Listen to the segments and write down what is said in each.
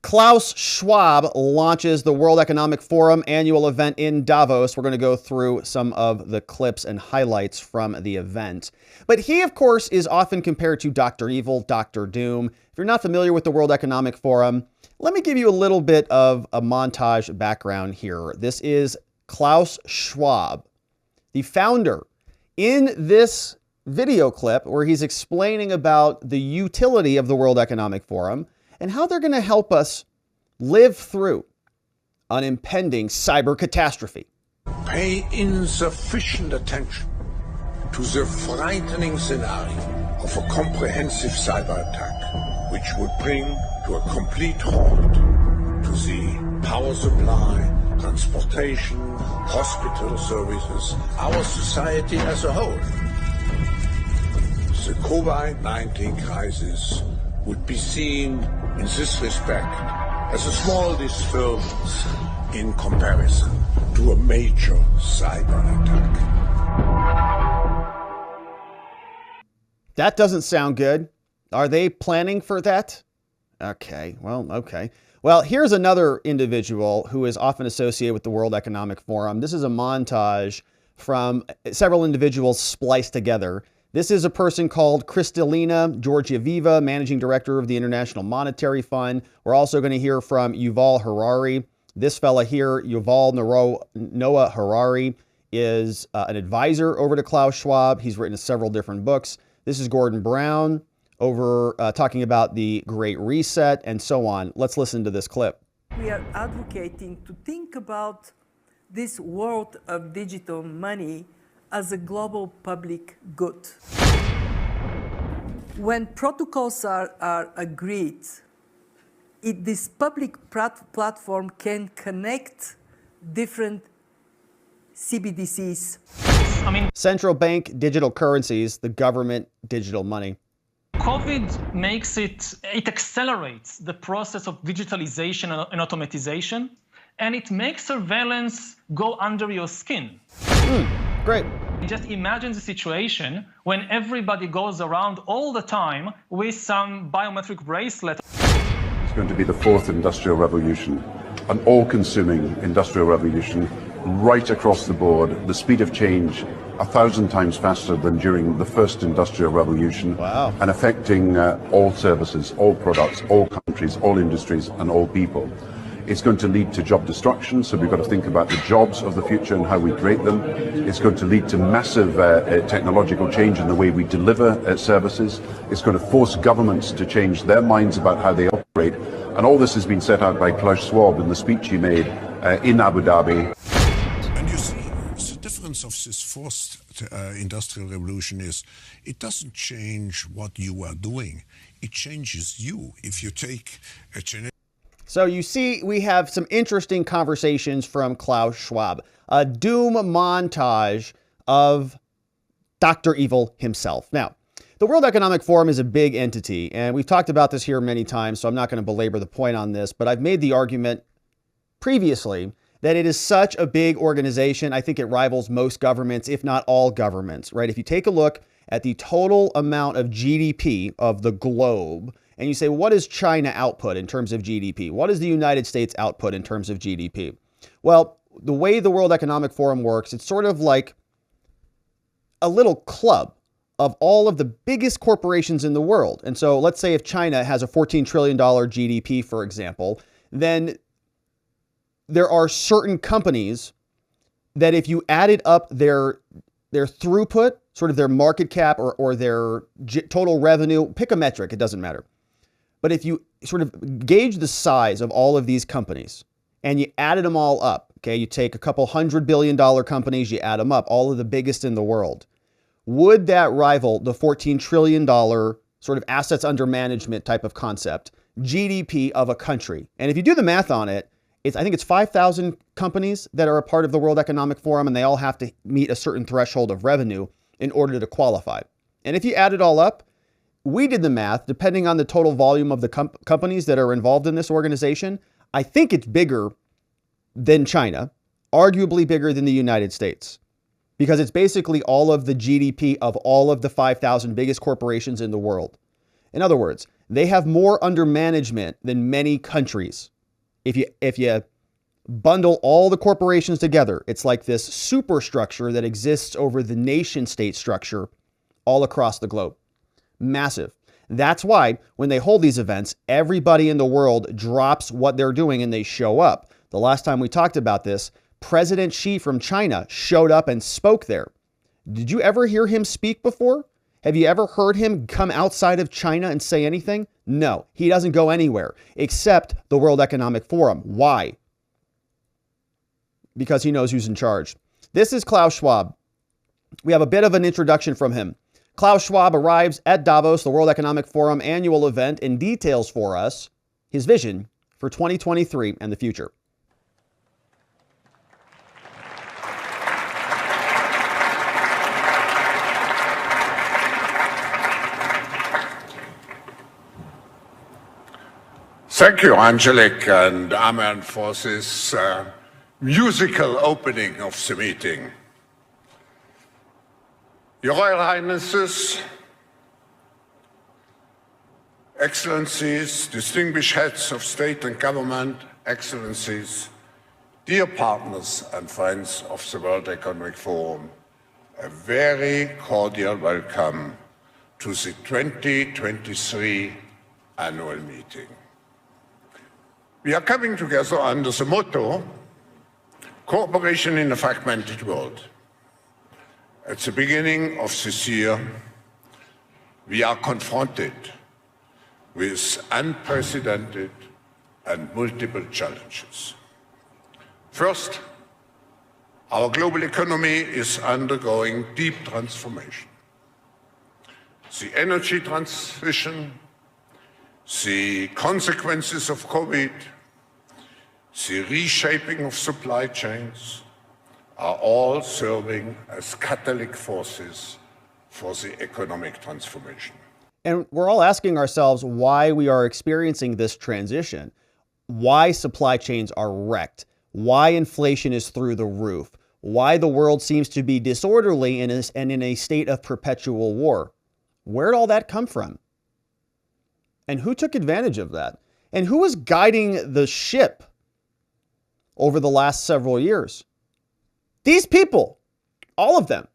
Klaus Schwab launches the World Economic Forum annual event in Davos. We're going to go through some of the clips and highlights from the event. But he, of course, is often compared to Dr. Evil, Dr. Doom. If you're not familiar with the World Economic Forum, let me give you a little bit of a montage background here. This is Klaus Schwab, the founder, in this video clip where he's explaining about the utility of the World Economic Forum and how they're going to help us live through an impending cyber catastrophe. Pay insufficient attention to the frightening scenario of a comprehensive cyber attack, which would bring to a complete halt to the power supply, transportation, hospital services, our society as a whole. The COVID-19 crisis would be seen in this respect as a small disturbance in comparison to a major cyber attack. That doesn't sound good. Are they planning for that? Okay. Well, here's another individual who is often associated with the World Economic Forum. This is a montage from several individuals spliced together. This is a person called Kristalina Georgieva, Managing Director of the International Monetary Fund. We're also going to hear from Yuval Harari. This fella here, Yuval Noah Harari, is an advisor over to Klaus Schwab. He's written several different books. This is Gordon Brown over talking about the Great Reset and so on. Let's listen to this clip. We are advocating to think about this world of digital money as a global public good. When protocols are agreed, this public platform can connect different CBDCs. Central bank digital currencies, the government digital money. COVID makes it accelerates the process of digitalization and automatization, and it makes surveillance go under your skin. Great. Just imagine the situation when everybody goes around all the time with some biometric bracelet. It's going to be the fourth industrial revolution, an all-consuming industrial revolution right across the board. The speed of change 1,000 times faster than during the first industrial revolution. Wow. And affecting all services, all products, all countries, all industries, and all people. It's going to lead to job destruction, so we've got to think about the jobs of the future and how we create them. It's going to lead to massive technological change in the way we deliver services. It's going to force governments to change their minds about how they operate. And all this has been set out by Klaus Schwab in the speech he made in Abu Dhabi. And you see, the difference of this fourth industrial revolution is it doesn't change what you are doing. It changes you. If you take a genetic... So you see, we have some interesting conversations from Klaus Schwab, a doom montage of Dr. Evil himself. Now, the World Economic Forum is a big entity, and we've talked about this here many times, so I'm not going to belabor the point on this, but I've made the argument previously that it is such a big organization. I think it rivals most governments, if not all governments, right? If you take a look at the total amount of GDP of the globe, and you say, what does China output in terms of GDP? What does the United States output in terms of GDP? Well, the way the World Economic Forum works, it's sort of like a little club of all of the biggest corporations in the world. And so let's say if China has a $14 trillion GDP, for example, then there are certain companies that if you added up their throughput, sort of their market cap or their total revenue, pick a metric, it doesn't matter. But if you sort of gauge the size of all of these companies and you added them all up, okay, you take a couple $100 billion companies, you add them up, all of the biggest in the world, would that rival the $14 trillion sort of assets under management type of concept, GDP of a country? And if you do the math on it, I think it's 5,000 companies that are a part of the World Economic Forum, and they all have to meet a certain threshold of revenue in order to qualify. And if you add it all up, we did the math, depending on the total volume of the companies that are involved in this organization, I think it's bigger than China, arguably bigger than the United States, because it's basically all of the GDP of all of the 5,000 biggest corporations in the world. In other words, They have more under management than many countries. If you bundle all the corporations together, it's like this superstructure that exists over the nation state structure all across the globe. Massive. That's why when they hold these events, everybody in the world drops what they're doing and they show up. The last time we talked about this, President Xi from China showed up and spoke there. Did you ever hear him speak before? Have you ever heard him come outside of China and say anything? No, he doesn't go anywhere except the World Economic Forum. Why? Because he knows who's in charge. This is Klaus Schwab. We have a bit of an introduction from him. Klaus Schwab arrives at Davos, the World Economic Forum annual event, and details for us his vision for 2023 and the future. Thank you, Angelic and Amen, for this musical opening of the meeting. Your Royal Highnesses, Excellencies, distinguished heads of state and government, Excellencies, dear partners and friends of the World Economic Forum, a very cordial welcome to the 2023 annual meeting. We are coming together under the motto, Cooperation in a Fragmented World. At the beginning of this year, we are confronted with unprecedented and multiple challenges. First, our global economy is undergoing deep transformation. The energy transition, the consequences of COVID, the reshaping of supply chains are all serving as catalytic forces for the economic transformation. And we're all asking ourselves why we are experiencing this transition, why supply chains are wrecked, why inflation is through the roof, why the world seems to be disorderly and in a state of perpetual war. Where did all that come from? And who took advantage of that? And who was guiding the ship over the last several years? These people, all of them.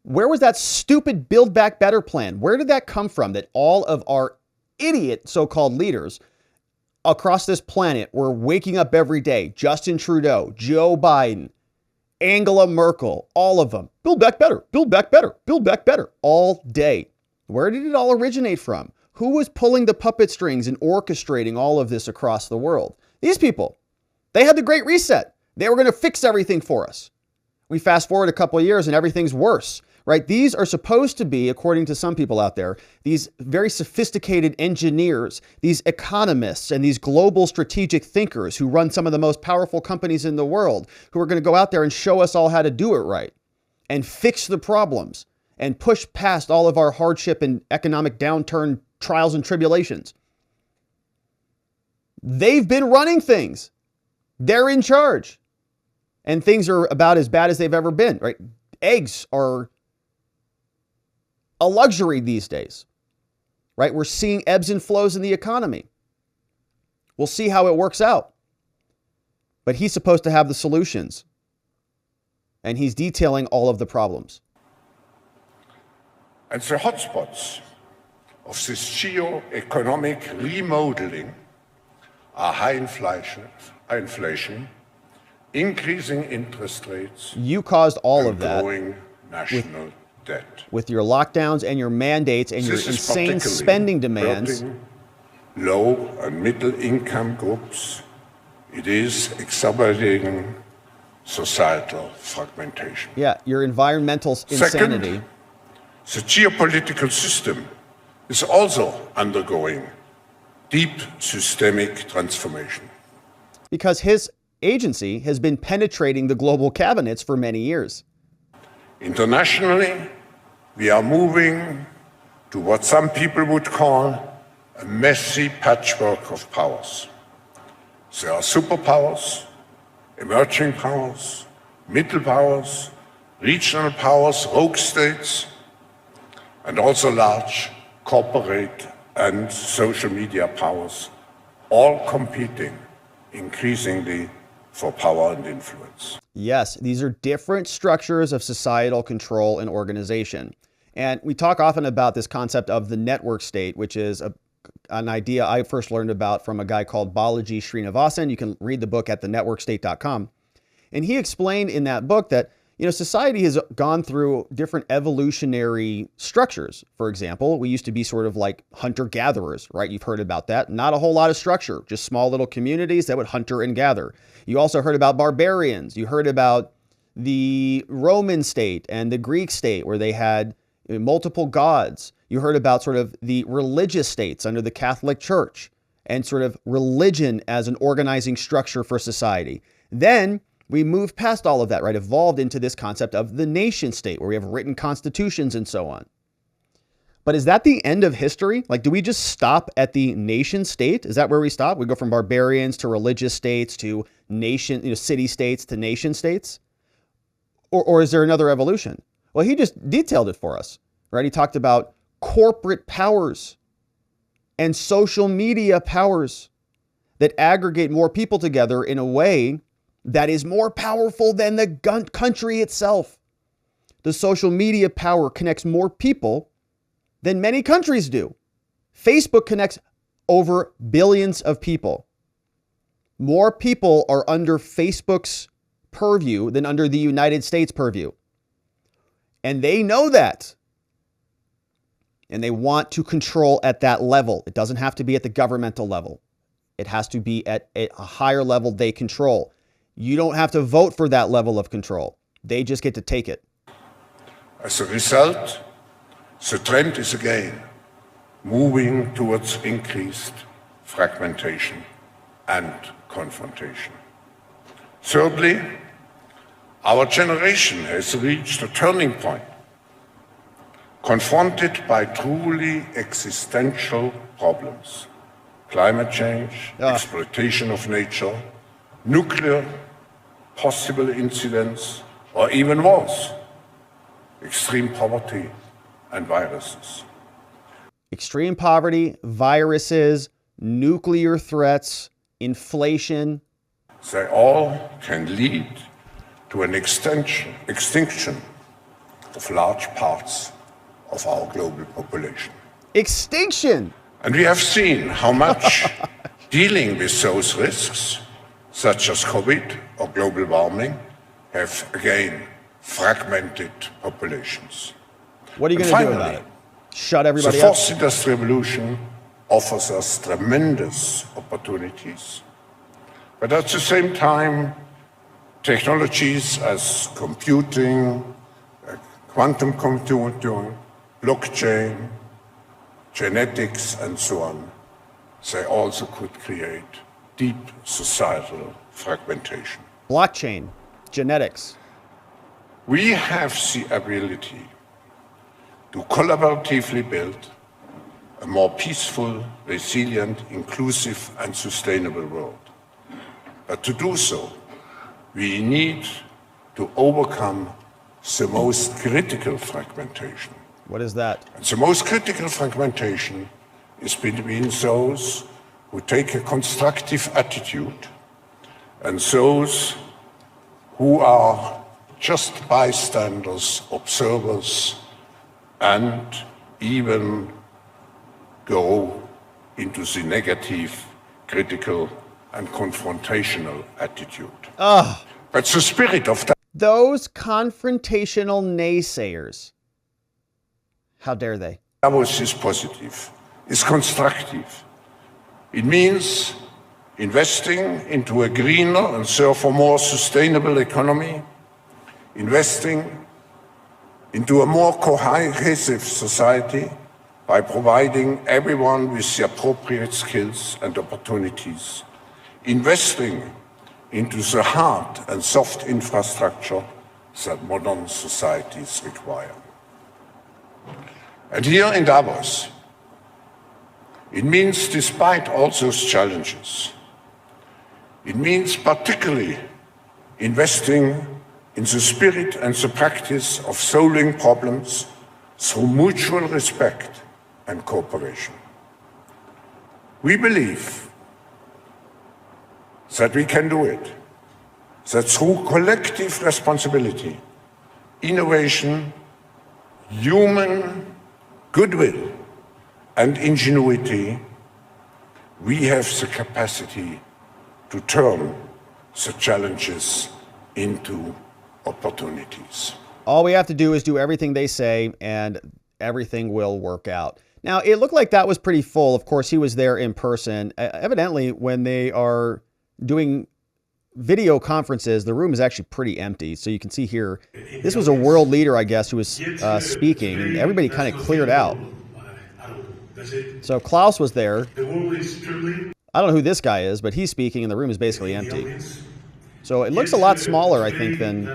Where was that stupid Build Back Better plan? Where did that come from that all of our idiot so-called leaders across this planet were waking up every day? Justin Trudeau, Joe Biden, Angela Merkel, all of them. Build back better, build back better, build back better, all day. Where did it all originate from? Who was pulling the puppet strings and orchestrating all of this across the world? These people. They had the Great Reset. They were going to fix everything for us. We fast forward a couple of years and everything's worse, right? These are supposed to be, according to some people out there, these very sophisticated engineers, these economists, and these global strategic thinkers who run some of the most powerful companies in the world, who are going to go out there and show us all how to do it right and fix the problems and push past all of our hardship and economic downturn trials and tribulations. They've been running things. They're in charge. And things are about as bad as they've ever been, right? Eggs are a luxury these days, right? We're seeing ebbs and flows in the economy. We'll see how it works out. But he's supposed to have the solutions. And he's detailing all of the problems. And the hotspots of this geo-economic remodeling are high inflation, increasing interest rates. You caused all of that growing national debt. With your lockdowns and your mandates and your insane spending demands. Low and middle income groups. It is exacerbating societal fragmentation. Yeah, your environmental insanity. Second, the geopolitical system is also undergoing deep systemic transformation. Because his agency has been penetrating the global cabinets for many years. Internationally, we are moving to what some people would call a messy patchwork of powers. There are superpowers, emerging powers, middle powers, regional powers, rogue states, and also large corporate and social media powers, all competing increasingly for power and influence. Yes, these are different structures of societal control and organization. And we talk often about this concept of the network state, which is an idea I first learned about from a guy called Balaji Srinivasan. You can read the book at thenetworkstate.com. And he explained in that book that, society has gone through different evolutionary structures. For example, we used to be sort of like hunter-gatherers, right? You've heard about that. Not a whole lot of structure, just small little communities that would hunter and gather. You also heard about barbarians. You heard about the Roman state and the Greek state where they had multiple gods. You heard about sort of the religious states under the Catholic Church and sort of religion as an organizing structure for society. Then we moved past all of that, right? Evolved into this concept of the nation state where we have written constitutions and so on. But is that the end of history? Like, do we just stop at the nation state? Is that where we stop? We go from barbarians to religious states to nation, city states to nation states? Or is there another evolution? Well, he just detailed it for us, right? He talked about corporate powers and social media powers that aggregate more people together in a way that is more powerful than the country itself. The social media power connects more people than many countries do. Facebook connects over billions of people. More people are under Facebook's purview than under the United States purview. And they know that. And they want to control at that level. It doesn't have to be at the governmental level. It has to be at a higher level they control. You don't have to vote for that level of control. They just get to take it. As a result, the trend is again moving towards increased fragmentation and confrontation. Thirdly, our generation has reached a turning point, confronted by truly existential problems: climate change, exploitation of nature, nuclear possible incidents, or even wars, extreme poverty and viruses. Extreme poverty, viruses, nuclear threats, inflation. They all can lead to an extinction of large parts of our global population. Extinction! And we have seen how much dealing with those risks, such as COVID or global warming, have again fragmented populations. What are you going to do about it? Shut everybody up? The up? fourth industrial revolution offers us tremendous opportunities, but at the same time, technologies as computing, quantum computing, blockchain, genetics, and so on, they also could create deep societal fragmentation. Blockchain, genetics. We have the ability to collaboratively build a more peaceful, resilient, inclusive, and sustainable world. But to do so, we need to overcome the most critical fragmentation. What is that? And the most critical fragmentation is between those who take a constructive attitude and those who are just bystanders, observers, and even go into the negative, critical, and confrontational attitude. But the spirit of that. Those confrontational naysayers. How dare they? Davos is positive, is constructive. It means investing into a greener and therefore more sustainable economy, investing into a more cohesive society by providing everyone with the appropriate skills and opportunities, investing into the hard and soft infrastructure that modern societies require. And here in Davos, it means, despite all those challenges, it means particularly investing in the spirit and the practice of solving problems through mutual respect and cooperation. We believe that we can do it, that through collective responsibility, innovation, human goodwill, and ingenuity, we have the capacity to turn the challenges into opportunities. All we have to do is do everything they say, and everything will work out. Now, it looked like that was pretty full. Of course, he was there in person. Evidently, when they are doing video conferences, the room is actually pretty empty. So you can see here, this was a world leader, I guess, who was speaking, and everybody kind of cleared out. So Klaus was there. I don't know who this guy is, but he's speaking, and the room is basically empty. So it looks a lot smaller, I think, than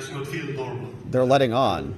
they're letting on.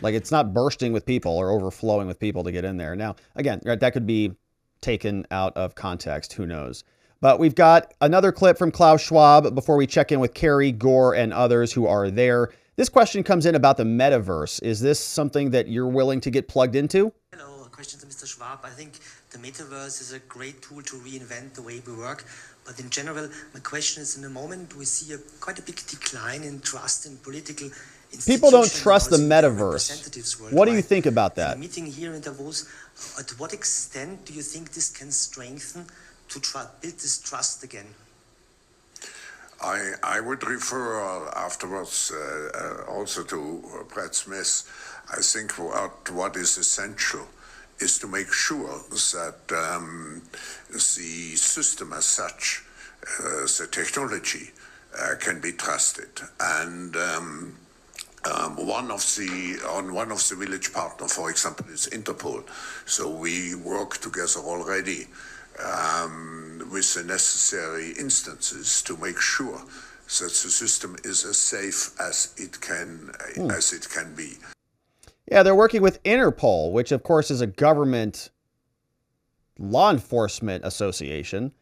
Like, it's not bursting with people or overflowing with people to get in there. Now, again, that could be taken out of context. Who knows? But we've got another clip from Klaus Schwab before we check in with Kerry, Gore, and others who are there. This question comes in about the metaverse. Is this something that you're willing to get plugged into? Hello, a question to Mr. Schwab. I think the metaverse is a great tool to reinvent the way we work. But in general, my question is, in the moment, we see quite a big decline in trust in political institutions. People don't trust the metaverse. What do you think about that? The meeting here in Davos, to what extent do you think this can strengthen to build this trust again? I would refer afterwards also to Brad Smith. I think what is essential is to make sure that the system as such, the technology, can be trusted. And one of the village partners, for example, is Interpol. So we work together already with the necessary instances to make sure that the system is as safe as it can be. Yeah, they're working with Interpol, which of course is a government law enforcement association.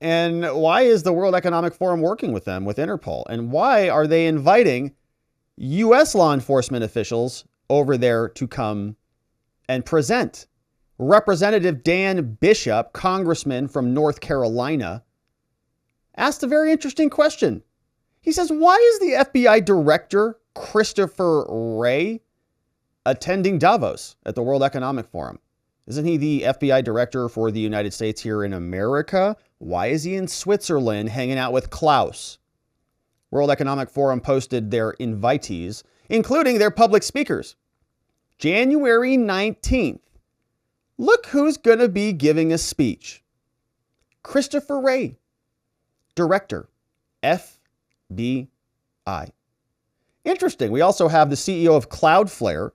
And why is the World Economic Forum working with them, with Interpol? And why are they inviting U.S. law enforcement officials over there to come and present? Representative Dan Bishop, congressman from North Carolina, asked a very interesting question. He says, why is the FBI director, Christopher Wray, attending Davos at the World Economic Forum? Isn't he the FBI director for the United States here in America? Why is he in Switzerland hanging out with Klaus? World Economic Forum posted their invitees, including their public speakers. January 19th. Look who's going to be giving a speech. Christopher Wray, director, FBI. Interesting. We also have the CEO of Cloudflare,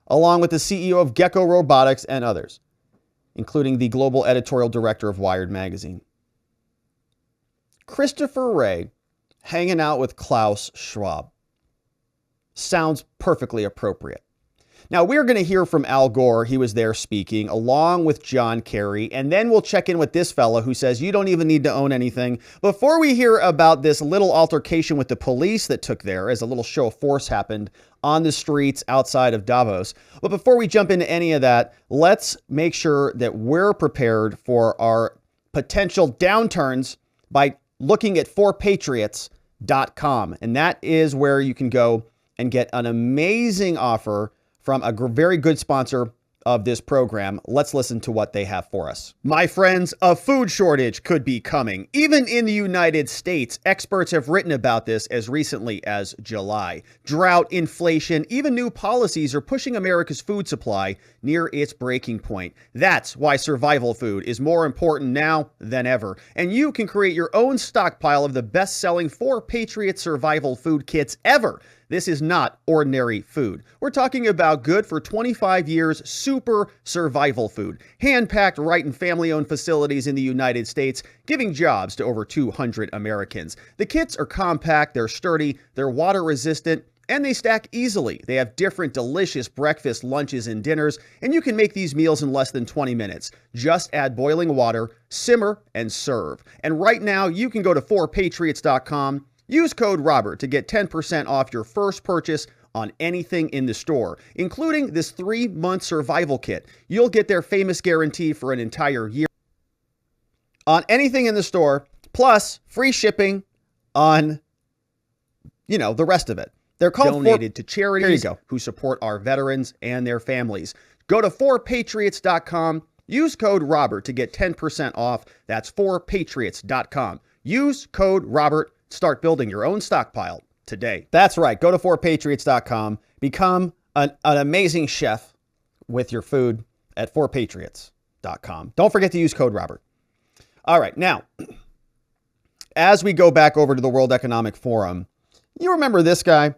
along with the CEO of Gecko Robotics and others, including the global editorial director of Wired magazine. Christopher Wray hanging out with Klaus Schwab. Sounds perfectly appropriate. Now, we're going to hear from Al Gore. He was there speaking, along with John Kerry. And then we'll check in with this fella who says you don't even need to own anything. Before we hear about this little altercation with the police that took there, as a little show of force happened on the streets outside of Davos. But before we jump into any of that, let's make sure that we're prepared for our potential downturns by looking at 4patriots.com. And that is where you can go and get an amazing offer from a very good sponsor of this program. Let's listen to what they have for us. My friends, a food shortage could be coming. Even in the United States, experts have written about this as recently as July. Drought, inflation, even new policies are pushing America's food supply near its breaking point. That's why survival food is more important now than ever. And you can create your own stockpile of the best-selling 4Patriot survival food kits ever. This is not ordinary food. We're talking about good for 25 years super survival food, hand-packed right in family-owned facilities in the United States, giving jobs to over 200 Americans. The kits are compact, they're sturdy, they're water-resistant, and they stack easily. They have different delicious breakfast, lunches, and dinners, and you can make these meals in less than 20 minutes. Just add boiling water, simmer, and serve. And right now, you can go to 4patriots.com. Use code Robert to get 10% off your first purchase on anything in the store, including this 3-month survival kit. You'll get their famous guarantee for an entire year on anything in the store, plus free shipping on, the rest of it. They're called donated to charities who support our veterans and their families. Go to 4patriots.com. Use code Robert to get 10% off. That's 4patriots.com. Use code Robert. Start building your own stockpile today. That's right. Go to 4patriots.com. Become an amazing chef with your food at 4patriots.com. Don't forget to use code Robert. All right. Now, as we go back over to the World Economic Forum, you remember this guy?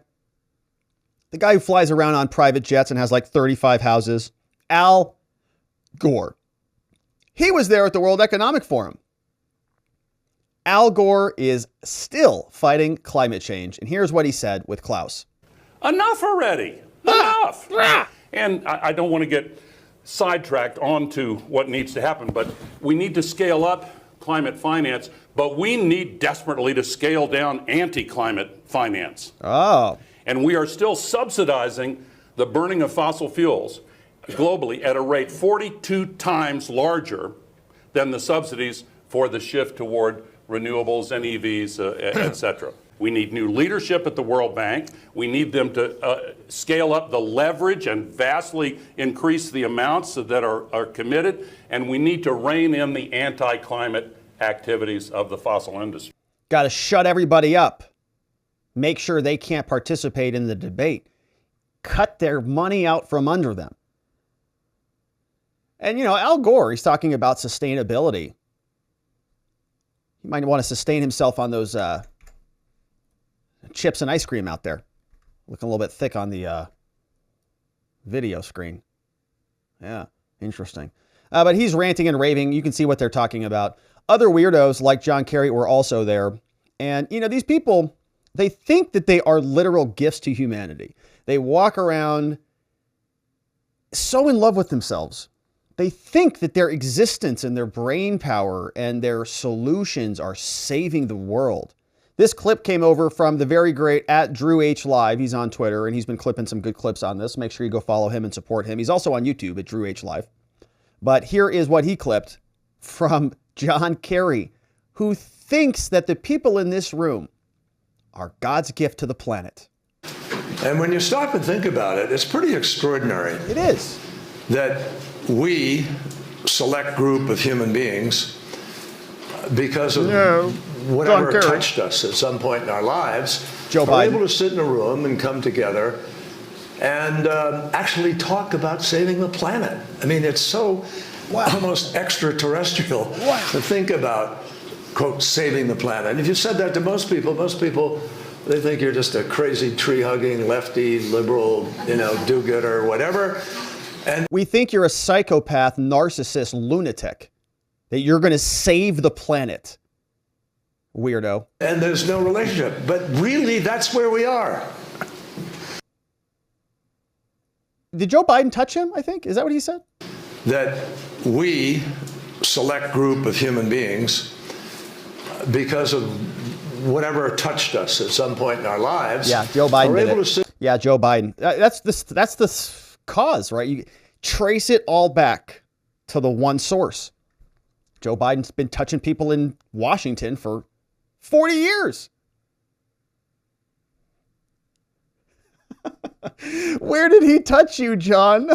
The guy who flies around on private jets and has like 35 houses? Al Gore. He was there at the World Economic Forum. Al Gore is still fighting climate change. And here's what he said with Klaus. Enough already. Enough. And I don't want to get sidetracked onto what needs to happen, but we need to scale up climate finance, but we need desperately to scale down anti-climate finance. Oh. And we are still subsidizing the burning of fossil fuels globally at a rate 42 times larger than the subsidies for the shift toward renewables and EVs, et cetera. We need new leadership at the World Bank. We need them to scale up the leverage and vastly increase the amounts that are committed. And we need to rein in the anti-climate activities of the fossil industry. Got to shut everybody up. Make sure they can't participate in the debate. Cut their money out from under them. And, Al Gore, he's talking about sustainability. He might want to sustain himself on those chips and ice cream out there. Looking a little bit thick on the video screen. Yeah, interesting. But he's ranting and raving. You can see what they're talking about. Other weirdos like John Kerry were also there. And, these people, they think that they are literal gifts to humanity. They walk around so in love with themselves. They think that their existence and their brain power and their solutions are saving the world. This clip came over from the very great @DrewHLive. He's on Twitter, and he's been clipping some good clips on this. Make sure you go follow him and support him. He's also on YouTube at DrewHLive. But here is what he clipped from John Kerry, who thinks that the people in this room are God's gift to the planet. And when you stop and think about it, it's pretty extraordinary. It is. That we, select group of human beings, because of whatever touched us at some point in our lives, are able to sit in a room and come together and actually talk about saving the planet. I mean, it's so almost extraterrestrial to think about, quote, saving the planet. And if you said that to most people, they think you're just a crazy tree-hugging, lefty, liberal, do-gooder, whatever. And we think you're a psychopath, narcissist, lunatic, that you're going to save the planet. Weirdo. And there's no relationship. But really, that's where we are. Did Joe Biden touch him, I think? Is that what he said? That we, select group of human beings, because of whatever touched us at some point in our lives. Yeah, Joe Biden did it. Yeah, Joe Biden. That's the cause, right? You trace it all back to the one source. Joe Biden's been touching people in Washington for 40 years. Where did he touch you, John?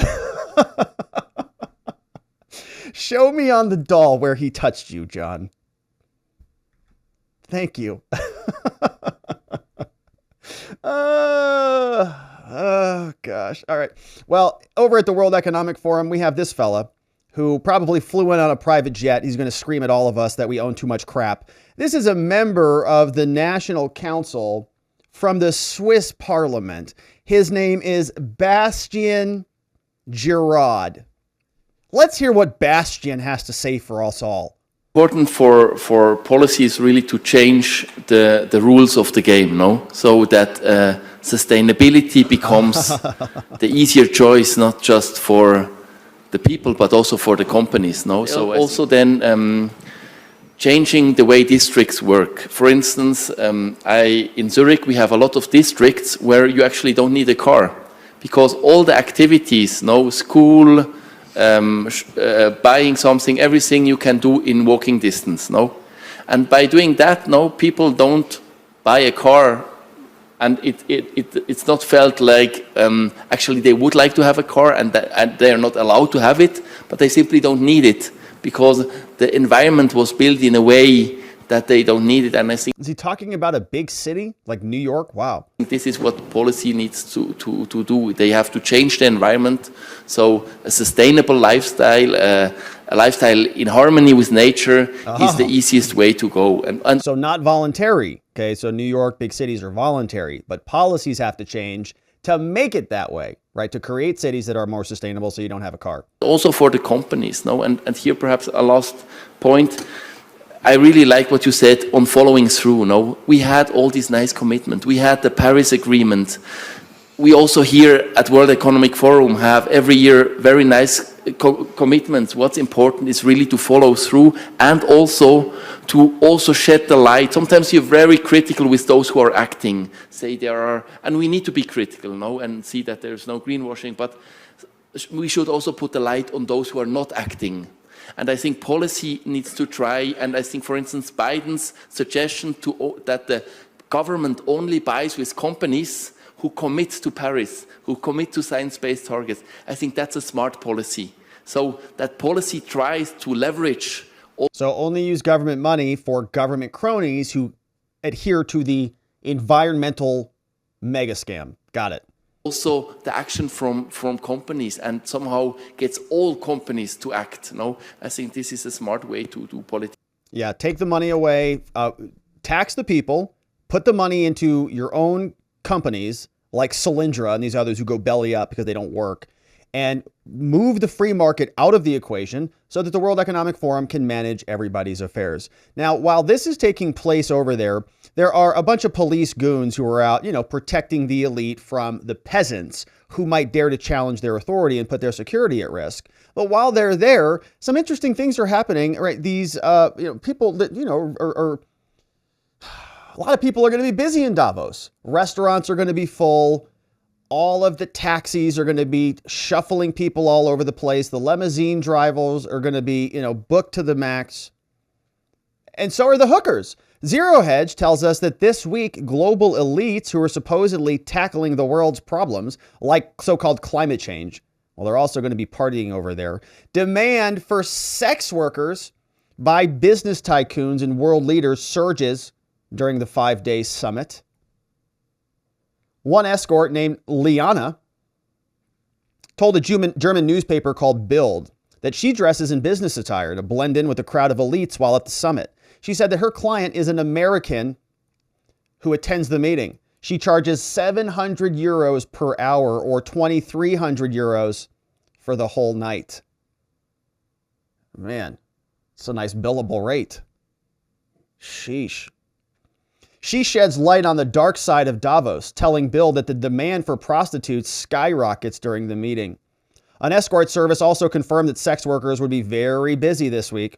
Show me on the doll where he touched you, John. Thank you. Oh, gosh. All right. Well, over at the World Economic Forum, we have this fella who probably flew in on a private jet. He's going to scream at all of us that we own too much crap. This is a member of the National Council from the Swiss Parliament. His name is Bastien Girard. Let's hear what Bastien has to say for us all. Important for policy is really to change the rules of the game, no? So that sustainability becomes the easier choice, not just for the people, but also for the companies, no? So also then changing the way districts work. For instance, in Zurich, we have a lot of districts where you actually don't need a car because all the activities, school, buying something, everything you can do in walking distance, And by doing that, people don't buy a car, and it's not felt like actually they would like to have a car and they are not allowed to have it, but they simply don't need it because the environment was built in a way that they don't need it. And I think... Is he talking about a big city like New York? Wow. This is what policy needs to do. They have to change the environment. So a sustainable lifestyle, a lifestyle in harmony with nature is the easiest way to go. And so not voluntary. Okay, so New York, big cities are voluntary, but policies have to change to make it that way, right? To create cities that are more sustainable so you don't have a car. Also for the companies, and here perhaps a last point. I really like what you said on following through. We had all these nice commitments. We had the Paris Agreement. We also here at World Economic Forum have every year very nice commitments. What's important is really to follow through and also to also shed the light. Sometimes you're very critical with those who are acting. Say there are, and we need to be critical, and see that there's no greenwashing, but we should also put the light on those who are not acting. And I think policy needs to try, and I think, for instance, Biden's suggestion that the government only buys with companies who commit to Paris, who commit to science-based targets, I think that's a smart policy. So that policy tries to leverage... So only use government money for government cronies who adhere to the environmental mega scam. Got it. Also the action from companies and somehow gets all companies to act. I think this is a smart way to do politics. Yeah, take the money away, tax the people, put the money into your own companies like Solyndra and these others who go belly up because they don't work, and move the free market out of the equation so that the World Economic Forum can manage everybody's affairs. Now, while this is taking place over there, there are a bunch of police goons who are out, protecting the elite from the peasants who might dare to challenge their authority and put their security at risk. But while they're there, some interesting things are happening, right? These, people that, are a lot of people are going to be busy in Davos. Restaurants are going to be full. All of the taxis are going to be shuffling people all over the place. The limousine drivers are going to be, booked to the max. And so are the hookers. Zero Hedge tells us that this week, global elites who are supposedly tackling the world's problems, like so-called climate change, well, they're also going to be partying over there. Demand for sex workers by business tycoons and world leaders surges during the 5-day summit. One escort named Liana told a German newspaper called Bild that she dresses in business attire to blend in with a crowd of elites while at the summit. She said that her client is an American who attends the meeting. She charges 700 euros per hour or 2,300 euros for the whole night. Man, it's a nice billable rate. Sheesh. She sheds light on the dark side of Davos, telling Bill that the demand for prostitutes skyrockets during the meeting. An escort service also confirmed that sex workers would be very busy this week.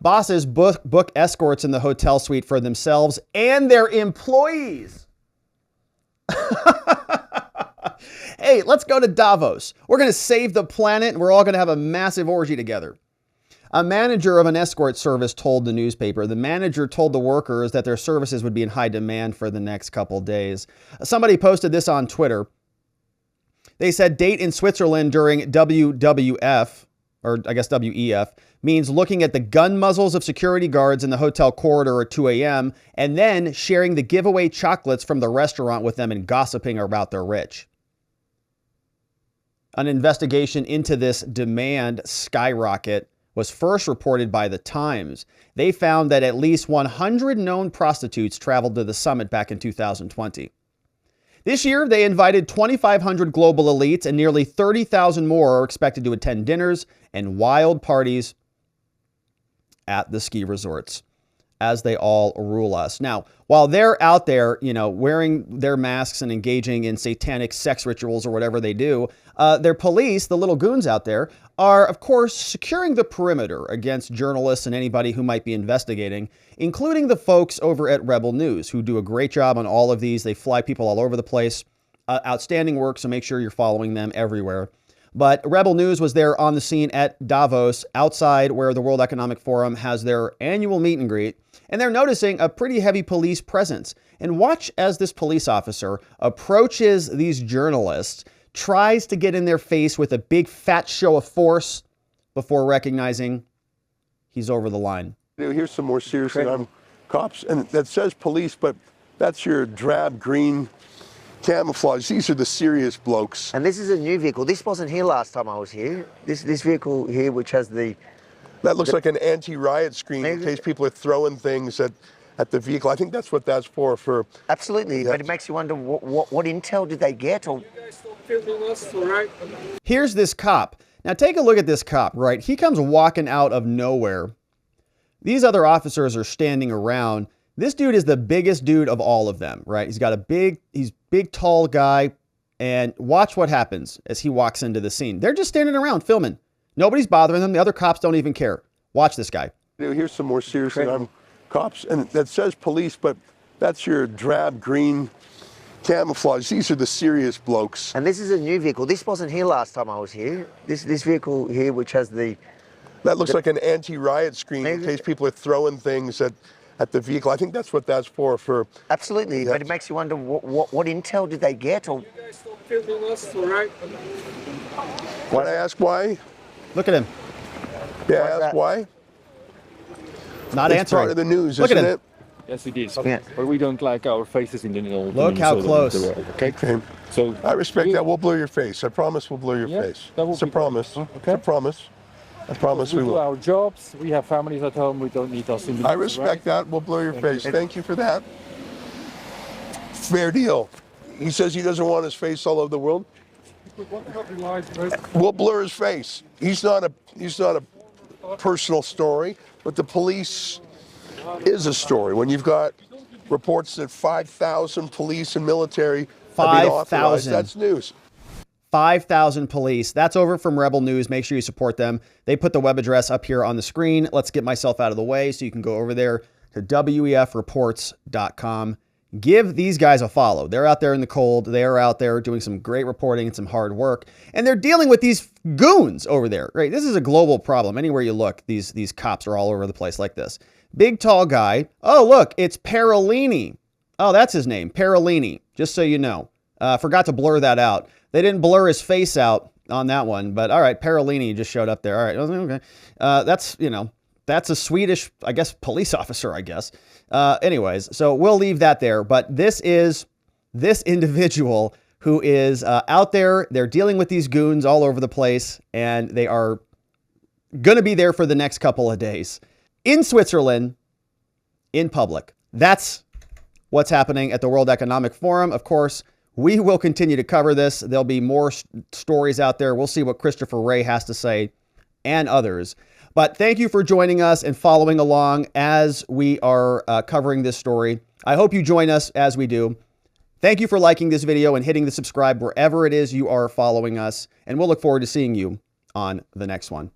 Bosses book escorts in the hotel suite for themselves and their employees. Hey, let's go to Davos. We're going to save the planet and we're all going to have a massive orgy together. A manager of an escort service told the newspaper. The manager told the workers that their services would be in high demand for the next couple days. Somebody posted this on Twitter. They said date in Switzerland during WWF, or I guess WEF, means looking at the gun muzzles of security guards in the hotel corridor at 2 a.m. and then sharing the giveaway chocolates from the restaurant with them and gossiping about their rich. An investigation into this demand skyrocket was first reported by The Times. They found that at least 100 known prostitutes traveled to the summit back in 2020. This year, they invited 2,500 global elites and nearly 30,000 more are expected to attend dinners and wild parties at the ski resorts. as they all rule us. Now, while they're out there, wearing their masks and engaging in satanic sex rituals or whatever they do, their police, the little goons out there, are, of course, securing the perimeter against journalists and anybody who might be investigating, including the folks over at Rebel News, who do a great job on all of these. They fly people all over the place. Outstanding work, so make sure you're following them everywhere. But Rebel News was there on the scene at Davos, outside where the World Economic Forum has their annual meet and greet, and they're noticing a pretty heavy police presence. And watch as this police officer approaches these journalists, tries to get in their face with a big fat show of force before recognizing he's over the line. Here's some more serious thing. I'm cops, and that says police, but that's your drab green camouflage. These are the serious blokes. And this is a new vehicle. This wasn't here last time I was here. This vehicle here, which has the... That looks like an anti-riot screen in case people are throwing things at the vehicle. I think that's what that's for. Absolutely, but it makes you wonder what intel did they get? Or... Here's this cop. Now take a look at this cop, right? He comes walking out of nowhere. These other officers are standing around. This dude is the biggest dude of all of them, right? He's big, tall guy, and watch what happens as he walks into the scene. They're just standing around filming. Nobody's bothering them. The other cops don't even care. Watch this guy. Here's some more serious thing. I'm cops, and that says police, but that's your drab green camouflage. These are the serious blokes. And this is a new vehicle. This wasn't here last time I was here. This vehicle here, which has the... That looks like an anti-riot screen in case people are throwing things at the vehicle. I think that's what that's for. Absolutely, but it makes you wonder what intel did they get? Or... When I ask why? Look at him. Yeah, ask why? Not it's answering. Part of the news, Look isn't at him. it? Yes, it is. Yeah. But we don't like our faces in the news. Look how close. Okay. So I respect that. We'll blur your face. I promise we'll blur your face. It's a promise. Okay. It's a promise. I promise we do will. our jobs. We have families at home. We don't need us in the news. I respect that. We'll blur your face. Thank you for that. Fair deal. He says he doesn't want his face all over the world. We'll blur his face. He's not a personal story, but the police is a story. When you've got reports that 5,000 police and military have been authorized, that's news. 5,000 police. That's over from Rebel News. Make sure you support them. They put the web address up here on the screen. Let's get myself out of the way so you can go over there to wefreports.com. Give these guys a follow. They're out there in the cold. They are out there doing some great reporting and some hard work. And they're dealing with these goons over there, right? This is a global problem. Anywhere you look, these cops are all over the place like this. Big, tall guy. Oh, look, it's Parolini. Oh, that's his name, Parolini, just so you know. Forgot to blur that out. They didn't blur his face out on that one, but all right, Parolini just showed up there. All right, okay. That's a Swedish, I guess, police officer, I guess. Anyways, so we'll leave that there. But this is this individual who is out there. They're dealing with these goons all over the place, and they are going to be there for the next couple of days in Switzerland, in public. That's what's happening at the World Economic Forum. Of course, we will continue to cover this. There'll be more stories out there. We'll see what Christopher Wray has to say and others. But thank you for joining us and following along as we are covering this story. I hope you join us as we do. Thank you for liking this video and hitting the subscribe wherever it is you are following us. And we'll look forward to seeing you on the next one.